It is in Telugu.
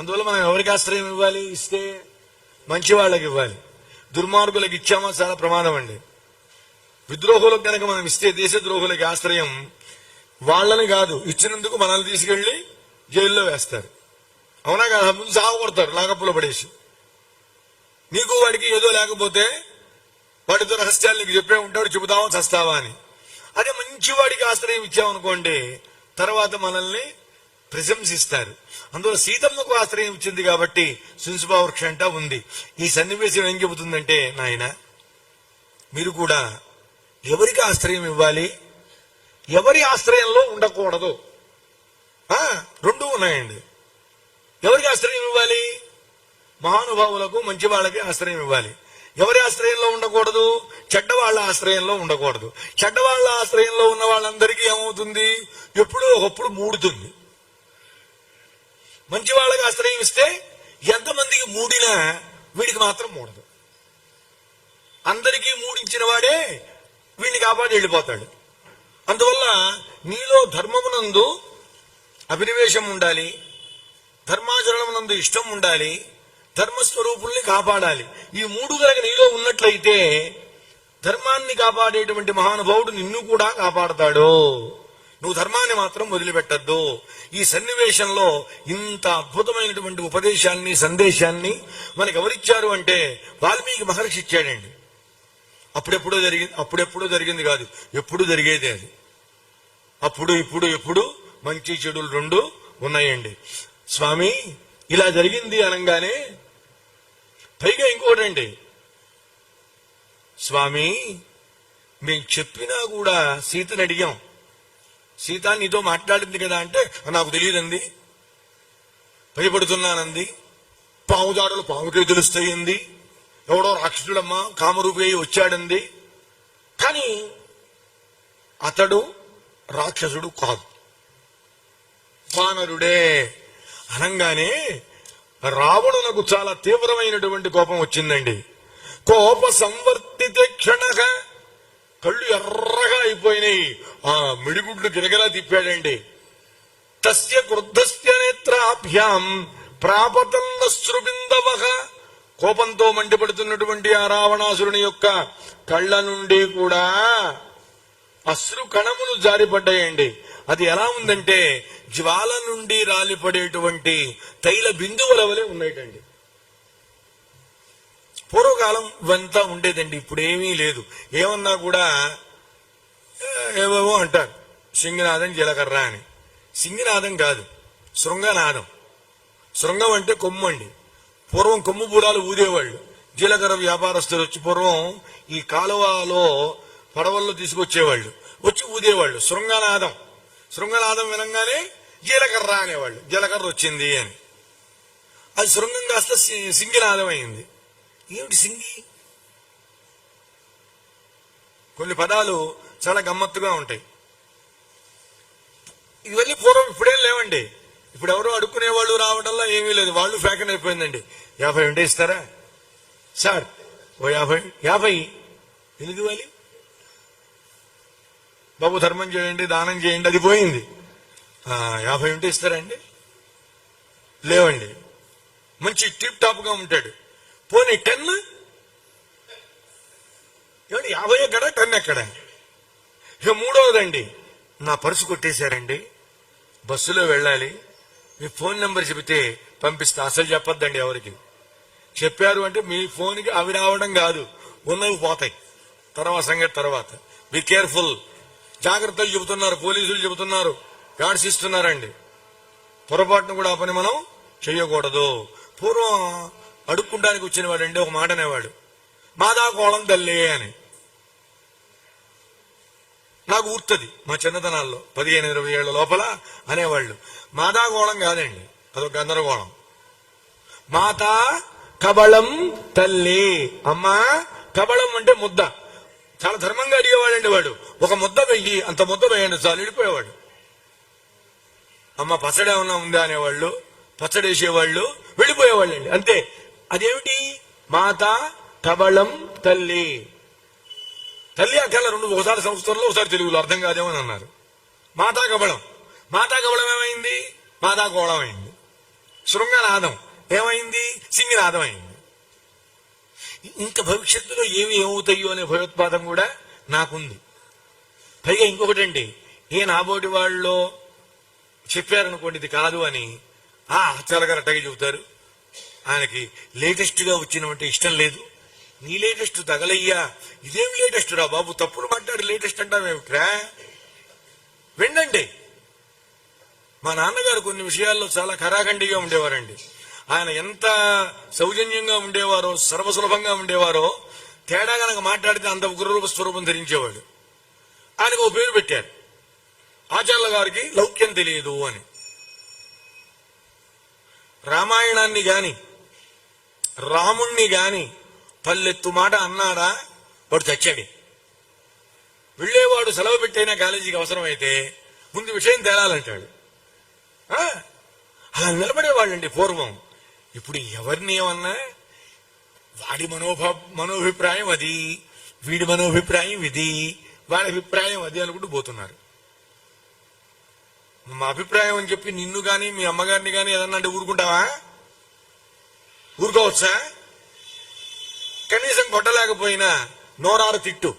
అందువల్ల మనం ఎవరికి ఆశ్రయం ఇవ్వాలి? ఇస్తే మంచి వాళ్ళకి ఇవ్వాలి. దుర్మార్గులకు ఇచ్చామో చాలా ప్రమాదం అండి. విద్రోహులకు కనుక మనం ఇస్తే, దేశ ద్రోహులకి ఆశ్రయం, వాళ్ళని కాదు ఇచ్చినందుకు మనల్ని తీసుకెళ్లి జైల్లో వేస్తారు. అవునా కదా? ముందు సాగు కొడతారు లాకప్పులో పడేసి. నీకు వాడికి ఏదో లేకపోతే వాడితో రహస్యాలు నీకు చెప్పే ఉంటాడు, చెబుతావా చస్తావా అని. అదే మంచి వాడికి ఆశ్రయం ఇచ్చామనుకోండి, తర్వాత మనల్ని ప్రశంసిస్తారు. అందువల్ల సీతమ్మకు ఆశ్రయం ఇచ్చింది కాబట్టి సున్సుపా వృక్షం అంటా ఉంది. ఈ సన్నివేశం ఏం చెబుతుందంటే, నాయన మీరు కూడా ఎవరికి ఆశ్రయం ఇవ్వాలి, ఎవరి ఆశ్రయంలో ఉండకూడదు. రెండూ ఉన్నాయండి. ఎవరికి ఆశ్రయం ఇవ్వాలి? మహానుభావులకు, మంచి వాళ్ళకి ఆశ్రయం ఇవ్వాలి. ఎవరి ఆశ్రయంలో ఉండకూడదు? చెడ్డవాళ్ల ఆశ్రయంలో ఉండకూడదు. చెడ్డవాళ్ల ఆశ్రయంలో ఉన్న వాళ్ళందరికీ ఏమవుతుంది? ఎప్పుడో ఒకప్పుడు మూడుతుంది. మంచి వాళ్ళకి ఆశ్రయం ఇస్తే ఎంతమందికి మూడినా వీడికి మాత్రం మూడదు. అందరికీ మూడించిన వాడే వీడిని కాపాడి వెళ్ళిపోతాడు. అందువల్ల నీలో ధర్మమునందు అభినివేశం ఉండాలి, ధర్మాచరణమునందు ఇష్టం ఉండాలి, ధర్మస్వరూపుల్ని కాపాడాలి. ఈ మూడు కనుక నీలో ఉన్నట్లయితే ధర్మాన్ని కాపాడేటువంటి మహానుభావుడు నిన్ను కూడా కాపాడతాడు. నువ్వు ధర్మాన్ని మాత్రం వదిలిపెట్టద్దు. ఈ సన్నివేశంలో ఇంత అద్భుతమైనటువంటి ఉపదేశాన్ని, సందేశాన్ని మనకు ఎవరిచ్చారు అంటే వాల్మీకి మహర్షి ఇచ్చాడండి. అప్పుడెప్పుడో జరిగింది కాదు, ఎప్పుడు జరిగేదే అది. అప్పుడు ఇప్పుడు ఎప్పుడు మంచి చెడులు రెండు ఉన్నాయండి. స్వామి ఇలా జరిగింది అనగానే పైగా ఇంకోటండి, స్వామి మేము చెప్పినా కూడా సీతని అడిగాం, సీత నీతో మాట్లాడింది కదా అంటే నాకు తెలియదండి, భయపడుతున్నానంది, పావుదారులు పావుకే తెలుస్తాయింది, ఎవడో రాక్షసుడమ్మా కామరూపి వచ్చాడంది. కానీ అతడు రాక్షసుడు కాదు, వానరుడే అనంగానే రావణునకు చాలా తీవ్రమైనటువంటి కోపం వచ్చిందండి. కోప సంవర్తిత క్షణగా కళ్ళు ఎర్రగా అయిపోయినాయి. ఆ మిడిగుడ్లు గిరగలా తిప్పాడండి. తస్య క్రుద్ధస్య నేత్రాభ్యాం ప్రాపతన్నశ్రుబిందవః. కోపంతో మండిపడుతున్నటువంటి ఆ రావణాసురుని యొక్క కళ్ళ నుండి కూడా అశ్రు కణములు జారిపడ్డాయండి. అది ఎలా ఉందంటే జ్వాల నుండి రాలిపడేటువంటి తైల బిందువుల వలె ఉన్నాయండి. పూర్వకాలం ఇవంతా ఉండేదండి, ఇప్పుడేమీ లేదు. ఏమన్నా కూడా ఏవేవో అంటారు, సింగనాదం జీలకర్ర అని. సింగనాదం కాదు, శృంగనాదం. శృంగం అంటే కొమ్ము అండి. పూర్వం కొమ్ము బూరాలు ఊదేవాళ్ళు. జీలకర్ర వ్యాపారస్తులు వచ్చి పూర్వం ఈ కాలువలో పడవల్లో తీసుకొచ్చేవాళ్ళు, వచ్చి ఊదేవాళ్ళు. శృంగనాదం. శృంగనాదం వినంగానే జీలకర్ర అనేవాళ్ళు, జీలకర్ర వచ్చింది అని. అది శృంగం కాస్త సింగినాదం అయింది. ఏమిటి సింగి? కొన్ని పదాలు చాలా గమ్మత్తుగా ఉంటాయి. ఇవన్నీ పూర్వం, ఇప్పుడేం లేవండి. ఇప్పుడు ఎవరో అడుక్కునేవాళ్ళు రావడంలో ఏమీ లేదు, వాళ్ళు ఫ్యాషన్ అయిపోయిందండి. 50 ఉంటే ఇస్తారా సార్? ఓ 50 ఎందుకు ఇవ్వాలి బాబు? ధర్మం చేయండి, దానం చేయండి, అది పోయింది. 50 ఉంటే ఇస్తారండి? లేవండి. మంచి టిప్ టాప్ గా ఉంటాడు, పోనీ 10 ఏమండి? 50 ఎక్కడ, 10 ఎక్కడ? ఇక మూడవదండి, నా పర్సు కొట్టేశారండి, బస్సులో వెళ్ళాలి, మీ ఫోన్ నెంబర్ చెబితే పంపిస్తా. అసలు చెప్పొద్దండి ఎవరికి. చెప్పారు అంటే మీ ఫోన్కి అవి రావడం కాదు, ఉన్నవి పోతాయి. తర్వాత సంగతి తర్వాత. Be careful. జాగ్రత్తలు చెబుతున్నారు, పోలీసులు చెబుతున్నారు, గాడ్స్ ఇస్తున్నారండి. పొరపాటును కూడా ఆ పని మనం చెయ్యకూడదు. పూర్వం అడుక్కుంటానికి వచ్చిన వాడండి ఒక మాట అనేవాడు, మాదా కోళం తల్లి అని. నాకు ఊర్తది మా చిన్నతనాల్లో 15-20 ఏళ్ల లోపల అనేవాళ్ళు. మాదా గోళం కాదండి, అదొక గందరగోళం. మాతా కబళం తల్లి. అమ్మా కబళం అంటే ముద్ద. చాలా ధర్మంగా అడిగేవాడండి వాడు. ఒక ముద్ద వెయ్యి, అంత ముద్ద వేయండి చాలు, వెళ్ళిపోయేవాడు. అమ్మ పచ్చడి ఏమన్నా ఉందా అనేవాళ్ళు, పచ్చడి వేసేవాళ్ళు, వెళ్ళిపోయేవాళ్ళండి, అంతే. అదేమిటి? మాతా కబళం తల్లి. తల్లి అక్కల రెండు, ఒకసారి సంస్కృతంలో ఒకసారి తెలుగులో, అర్థం కాదేమో అని అన్నారు. మాతా కబళం. మాతా కబళం ఏమైంది? మాతా గోళం అయింది. శృంగనాదం ఏమైంది? సింగినాదం అయింది. ఇంకా భవిష్యత్తులో ఏమవుతాయో అనే భయోత్పాదం కూడా నాకుంది. పైగా ఇంకొకటండి, ఏ నాబోటి వాళ్ళు చెప్పారనుకోండి ఇది కాదు అని, చల్లగారు అట్టగే చెబుతారు, ఆయనకి లేటెస్ట్ గా వచ్చినవంటే ఇష్టం లేదు, నీ లేటెస్ట్ తగలయ్యా, ఇదేం లేటెస్ట్ రా బాబు, తప్పుడు మాట్లాడి లేటెస్ట్ అంటావేమిట్రా? వినండి, మా నాన్నగారు కొన్ని విషయాల్లో చాలా ఖరాఖండిగా ఉండేవారండి. ఆయన ఎంత సౌజన్యంగా ఉండేవారో, సర్వసులభంగా ఉండేవారో, తేడా గనక మాట్లాడితే అంత ఉగ్రరూప స్వరూపం ధరించేవాడు. ఆయనకు ఓ పేరు పెట్టారు, ఆచార్యుల గారికి లౌక్యం తెలియదు అని. రామాయణాన్ని గాని రాముణ్ణి గాని పల్లెత్తు మాట అన్నాడా వాడు చచ్చాడు. వెళ్ళేవాడు సెలవు పెట్టైనా కాలేజీకి అవసరమైతే ముందు విషయం తేలాలంటాడు. అలా నిలబడేవాళ్ళండి పూర్వం. ఇప్పుడు ఎవరిని ఏమన్నా వాడి మనోభిప్రాయం అది, వీడి మనోభిప్రాయం ఇది, వాడి అభిప్రాయం అది అనుకుంటూ పోతున్నారు. మా అభిప్రాయం అని చెప్పి నిన్ను గాని మీ అమ్మగారిని గాని ఏదన్నా అంటే ఊరుకుంటావా? ఊరుకోవచ్చా? కనీసం కొట్టలేకపోయినా నోరారు తిట్టు.